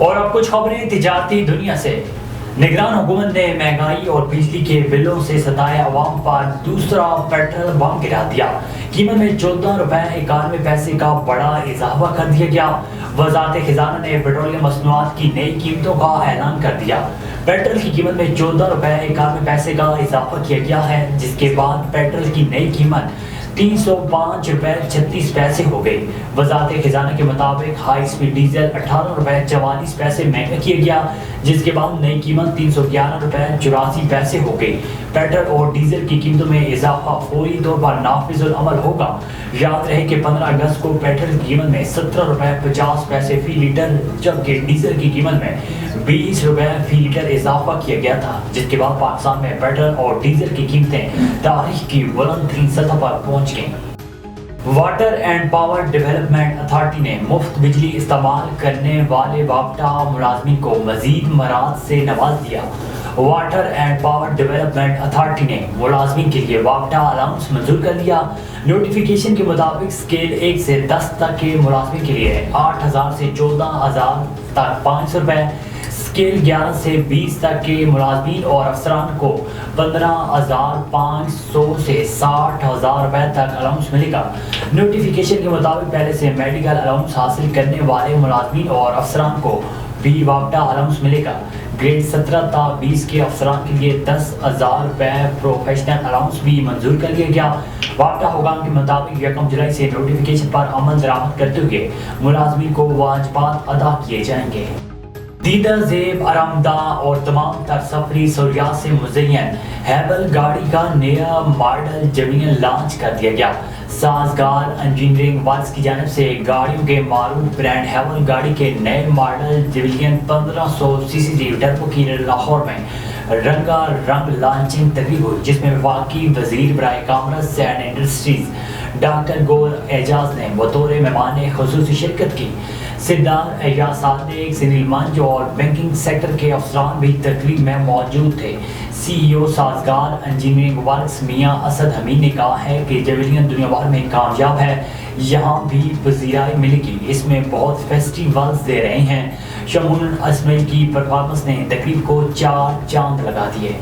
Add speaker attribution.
Speaker 1: اور اب کچھ خبریں تجارتی دنیا سے۔ نگران حکومت نے مہنگائی اور بجلی کے بلوں سے ستائے عوام پر دوسرا پیٹرول بم گرا دیا۔ قیمت میں 14 روپے 91 پیسے کا بڑا اضافہ کر دیا گیا۔ وزارت خزانہ نے پیٹرولیم مصنوعات کی نئی قیمتوں کا اعلان کر دیا۔ پیٹرول کی قیمت میں 14 روپے 91 پیسے کا اضافہ کیا گیا ہے، جس کے بعد پیٹرول کی نئی قیمت 305 روپے 36 پیسے ہو گئی۔ وزارت خزانہ کے مطابق ہائی سپیڈ ڈیزل 18 روپے 44 پیسے مہنگا کیا گیا، جس کے بعد نئی قیمت 311 روپے 84 پیسے ہو گئی۔ پیٹرول اور ڈیزل کی قیمتوں میں اضافہ فوری طور پر نافذ العمل ہوگا۔ یاد رہے کہ 15 اگست کو پیٹرول کی قیمت میں 17 روپے 50 پیسے فی لیٹر جبکہ ڈیزل کی قیمت میں 20 روپے فی لیٹر اضافہ کیا گیا تھا، جس کے بعد پاکستان میں پیٹرول اور ڈیزل کی قیمتیں تاریخ کی بلند ترین سطح پر پہنچ گئیں۔ Water and power development authority نے مفت بجلی استعمال کرنے والے وابستہ ملازمین کو مزید مراحت سے نواز دیا۔ Water and power development authority نے ملازمین کے لیے وابستہ الاؤنس منظور کر لیا۔ نوٹیفیکیشن کے مطابق اسکیل 1 سے 10 تک کے ملازمین کے لیے 8,000 سے 14,000 تک 500 روپے، اسکیل 11 سے 20 تک کے ملازمین اور افسران کو 15,500 سے 60,000 روپے تک الاؤنس ملے گا۔ نوٹیفیکیشن کے مطابق پہلے سے میڈیکل الاؤنس حاصل کرنے والے ملازمین اور افسران کو بھی وابستہ الاؤنس ملے گا۔ گریڈ 17 تا 20 کے افسران کے لیے 10,000 روپے پروفیشنل الاؤنس بھی منظور کر لیا گیا۔ وابستہ حکام کے مطابق 1 جولائی سے نوٹیفیکیشن پر عمل درآمد کرتے ہوئے ملازمین کو واجبات ادا کیے جائیں گے۔ دیدہ زیب آرام دہ اور تمام تر سفری سہولیات سے مزین ہیول گاڑی کا نیا ماڈل جویلین لانچ کر دیا گیا۔ سازگار انجینئرنگ ورکس کی جانب سے گاڑیوں کے معروف برانڈ ہیول گاڑی کے نئے ماڈل جویلین 1500 cc ٹربو کی لاہور میں رنگا رنگ لانچنگ تقریب ہوئی، جس میں وفاقی وزیر برائے کامرس اینڈ انڈسٹریز ڈاکٹر گول اعجاز نے بطور مہمان خصوصی شرکت کی۔ سردار ایاز صادق، سنیل منج اور بینکنگ سیکٹر کے افسران بھی تقریب میں موجود تھے۔ سی ای او سازگار انجینئرنگ ورکس میاں اسد حمید نے کہا ہے کہ جویلین دنیا بھر میں کامیاب ہے، یہاں بھی پذیرائی ملے گی، اس میں بہت فیسٹیولز دے رہے ہیں۔ شمون اسماعیل کی پرفارمنس نے تقریب کو 4 چاند لگا دیے۔